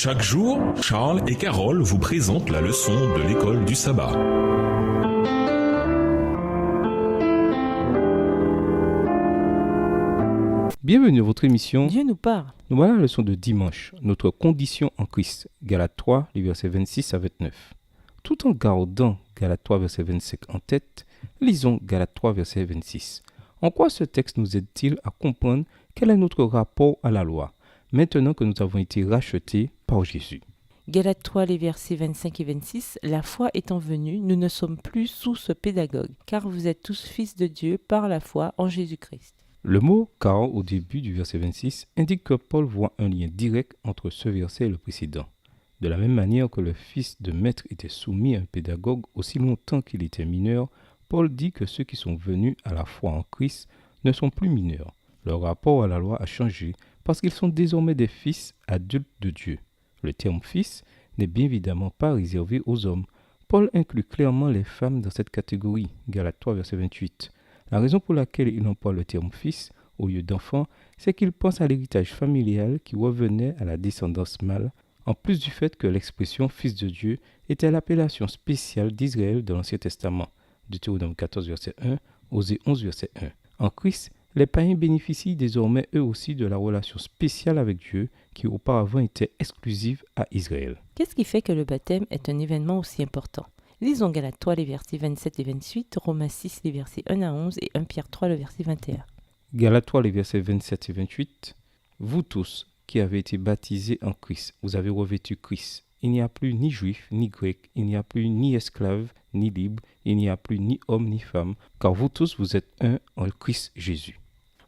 Chaque jour, Charles et Carole vous présentent la leçon de l'école du sabbat. Bienvenue à votre émission. Dieu nous parle. Nous voilà à la leçon de dimanche, notre condition en Christ, Galates 3, les versets 26 à 29. Tout en gardant Galates 3, verset 25 en tête, lisons Galates 3, verset 26. En quoi ce texte nous aide-t-il à comprendre quel est notre rapport à la loi, maintenant que nous avons été rachetés par Jésus? Galates 3, les versets 25 et 26. La foi étant venue, nous ne sommes plus sous ce pédagogue, car vous êtes tous fils de Dieu par la foi en Jésus-Christ. Le mot « car » au début du verset 26 indique que Paul voit un lien direct entre ce verset et le précédent. De la même manière que le fils de maître était soumis à un pédagogue aussi longtemps qu'il était mineur, Paul dit que ceux qui sont venus à la foi en Christ ne sont plus mineurs. Leur rapport à la loi a changé parce qu'ils sont désormais des fils adultes de Dieu. Le terme « fils » n'est bien évidemment pas réservé aux hommes. Paul inclut clairement les femmes dans cette catégorie, Galates 3, verset 28. La raison pour laquelle il emploie le terme « fils » au lieu d'enfant, c'est qu'il pense à l'héritage familial qui revenait à la descendance mâle, en plus du fait que l'expression « fils de Dieu » était l'appellation spéciale d'Israël dans l'Ancien Testament, Deutéronome 14, verset 1, Osée 11, verset 1. En Christ, les païens bénéficient désormais eux aussi de la relation spéciale avec Dieu qui auparavant était exclusive à Israël. Qu'est-ce qui fait que le baptême est un événement aussi important? Lisons Galates 3, les versets 27 et 28, Romains 6, les versets 1 à 11 et 1 Pierre 3, le verset 21. Galates 3, les versets 27 et 28. Vous tous qui avez été baptisés en Christ, vous avez revêtu Christ. Il n'y a plus ni juif, ni grec, il n'y a plus ni esclave, ni libre, il n'y a plus ni homme, ni femme, car vous tous vous êtes un en Christ Jésus.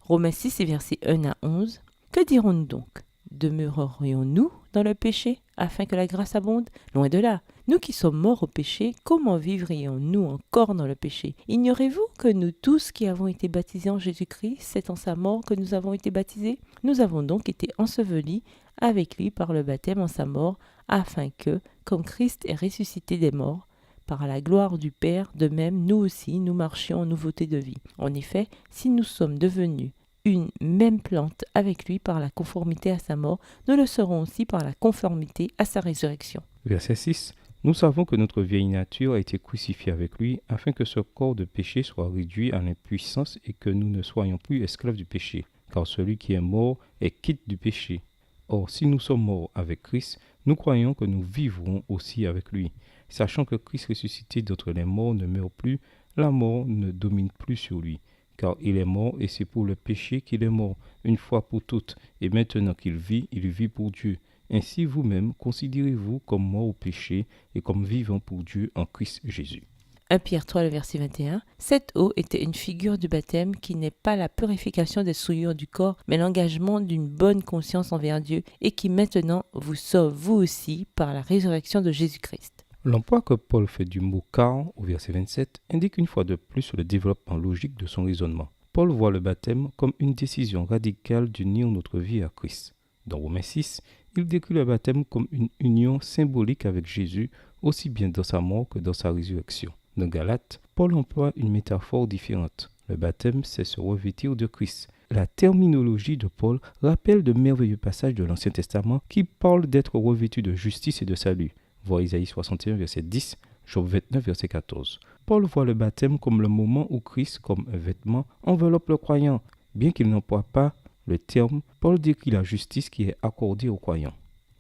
Romains 6, les versets 1 à 11. Que dirons-nous donc? Demeurerions-nous dans le péché afin que la grâce abonde? Loin de là. Nous qui sommes morts au péché, comment vivrions-nous encore dans le péché? Ignorez-vous que nous tous qui avons été baptisés en Jésus-Christ, c'est en sa mort que nous avons été baptisés? Nous avons donc été ensevelis avec lui par le baptême en sa mort, afin que, comme Christ est ressuscité des morts, par la gloire du Père, de même nous aussi nous marchions en nouveauté de vie. En effet, si nous sommes devenus une même plante avec lui par la conformité à sa mort, nous le serons aussi par la conformité à sa résurrection. Verset 6. Nous savons que notre vieille nature a été crucifiée avec lui afin que ce corps de péché soit réduit à l'impuissance et que nous ne soyons plus esclaves du péché, car celui qui est mort est quitte du péché. Or, si nous sommes morts avec Christ, nous croyons que nous vivrons aussi avec lui. Sachant que Christ ressuscité d'entre les morts ne meurt plus, la mort ne domine plus sur lui. Car il est mort et c'est pour le péché qu'il est mort, une fois pour toutes. Et maintenant qu'il vit, il vit pour Dieu. Ainsi vous-même, considérez-vous comme mort au péché et comme vivant pour Dieu en Christ Jésus. 1 Pierre 3, le verset 21. Cette eau était une figure du baptême qui n'est pas la purification des souillures du corps, mais l'engagement d'une bonne conscience envers Dieu et qui maintenant vous sauve vous aussi par la résurrection de Jésus-Christ. L'emploi que Paul fait du mot « car » au verset 27 indique une fois de plus le développement logique de son raisonnement. Paul voit le baptême comme une décision radicale d'unir notre vie à Christ. Dans Romains 6, il décrit le baptême comme une union symbolique avec Jésus, aussi bien dans sa mort que dans sa résurrection. Dans Galates, Paul emploie une métaphore différente. Le baptême, c'est se revêtir de Christ. La terminologie de Paul rappelle de merveilleux passages de l'Ancien Testament qui parlent d'être revêtu de justice et de salut. Voir Isaïe 61, verset 10, Job 29, verset 14. Paul voit le baptême comme le moment où Christ, comme un vêtement, enveloppe le croyant. Bien qu'il n'emploie pas le terme, Paul décrit la justice qui est accordée aux croyants.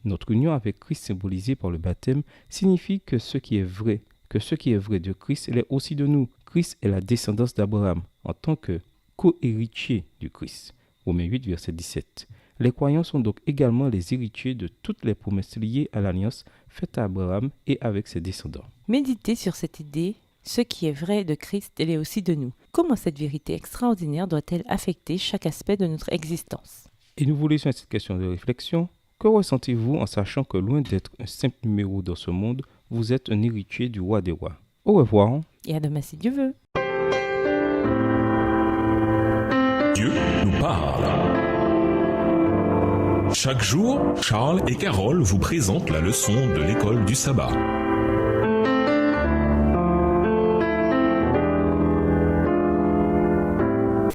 Notre union avec Christ symbolisée par le baptême signifie que ce qui est vrai de Christ l'est aussi de nous. Christ est la descendance d'Abraham en tant que co-héritier du Christ. Romains 8, verset 17. Les croyants sont donc également les héritiers de toutes les promesses liées à l'alliance faite à Abraham et avec ses descendants. Méditez sur cette idée. Ce qui est vrai de Christ, elle est aussi de nous. Comment cette vérité extraordinaire doit-elle affecter chaque aspect de notre existence? Et nous vous laissons à cette question de réflexion. Que ressentez-vous en sachant que loin d'être un simple numéro dans ce monde, vous êtes un héritier du roi des rois? Au revoir. Et à demain si Dieu veut. Dieu nous parle. Chaque jour, Charles et Carole vous présentent la leçon de l'école du sabbat.